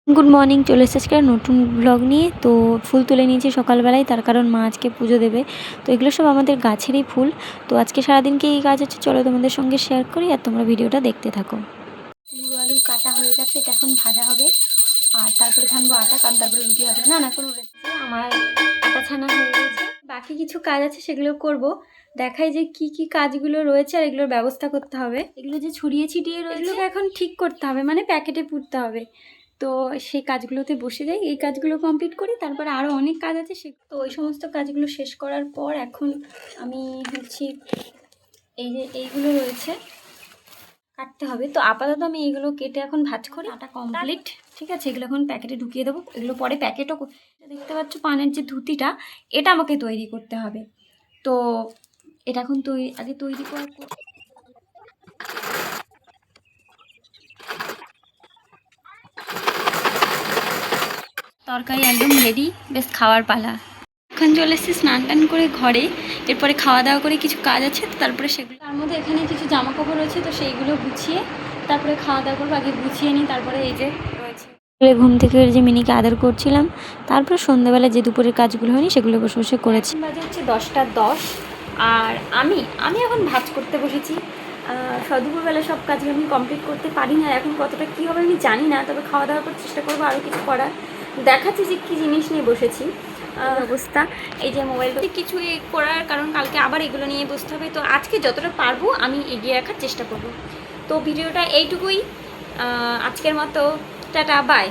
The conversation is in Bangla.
গুড মর্নিং, চলে এসেছে আজকে নতুন ব্লগ নিয়ে। তো ফুল তুলে নিয়েছি সকালবেলায়, তার কারণ মা আজকে পুজো দেবে। তো এগুলো সব আমাদের গাছেরই ফুল। তো আজকে সারাদিনকে এই কাজ হচ্ছে, চলো তোমাদের সঙ্গে শেয়ার করি আর তোমরা ভিডিওটা দেখতে থাকো। কুমড়ো আলু কাটা হয়ে গেছে, এটা এখন ভাজা হবে আর তারপরে ছানবো আটা, কারণ তারপরে রুটি হবে। না না কোনো রেসিপি, আমার আটা ছানা হয়ে গেছে। বাকি কিছু কাজ আছে, সেগুলো করব। দেখাই যে কি কি কাজগুলো রয়েছে আর এগুলোর ব্যবস্থা করতে হবে। এগুলো যে ছড়িয়ে ছিটিয়ে রয়েছে এগুলোকে এখন ঠিক করতে হবে, মানে প্যাকেটে পুরতে হবে। তো সেই কাজগুলোতে বসে যাই, এই কাজগুলো কমপ্লিট করি, তারপরে আরও অনেক কাজ আছে সে। তো ওই সমস্ত কাজগুলো শেষ করার পর এখন আমি হচ্ছে এই যে এইগুলো রয়েছে কাটতে হবে। তো আপাতত আমি এইগুলো কেটে এখন ভাজ করি, আটা কমপ্লিট। ঠিক আছে, এগুলো এখন প্যাকেটে ঢুকিয়ে দেবো। এগুলো পরে প্যাকেটও দেখতে পাচ্ছ, পানের যে ধুতিটা, এটা আমাকে তৈরি করতে হবে। তো এটা এখন আগে তৈরি করার পর তরকারি একদম রেডি, বেশ খাওয়ার পালা। এখন চলে এসেছি স্নান টান করে ঘরে। এরপরে খাওয়া দাওয়া করে কিছু কাজ আছে, তারপরে সেগুলো, তার মধ্যে এখানে কিছু জামা কাপড় রয়েছে, তো সেইগুলো গুছিয়ে তারপরে খাওয়া দাওয়া করবো। আগে গুছিয়ে নিই, তারপরে এই যে রয়েছে ঘুম থেকে যে মিনিকে আদর করছিলাম। তারপর সন্ধ্যাবেলা যে দুপুরের কাজগুলো হয়নি সেগুলো বসে বসে করেছি। বাজে হচ্ছে 10টা 10, আর আমি এখন ভাজ করতে বসেছি। দুপুরবেলা সব কাজগুলো আমি কমপ্লিট করতে পারি না, এখন কতটা কী হবে আমি জানি না, তবে খাওয়া দাওয়ার পর চেষ্টা করবো আরও কিছু করার। দেখাচ্ছি যে কী জিনিস নিয়ে বসেছি। অবস্থা এই যে মোবাইলটা কিছু করার কারণ কালকে আবার এগুলো নিয়ে বসতে হবে। তো আজকে যতটা পারবো আমি এগিয়ে রাখার চেষ্টা করব। তো ভিডিওটা এইটুকুই, আজকের মতো টাটা বাই।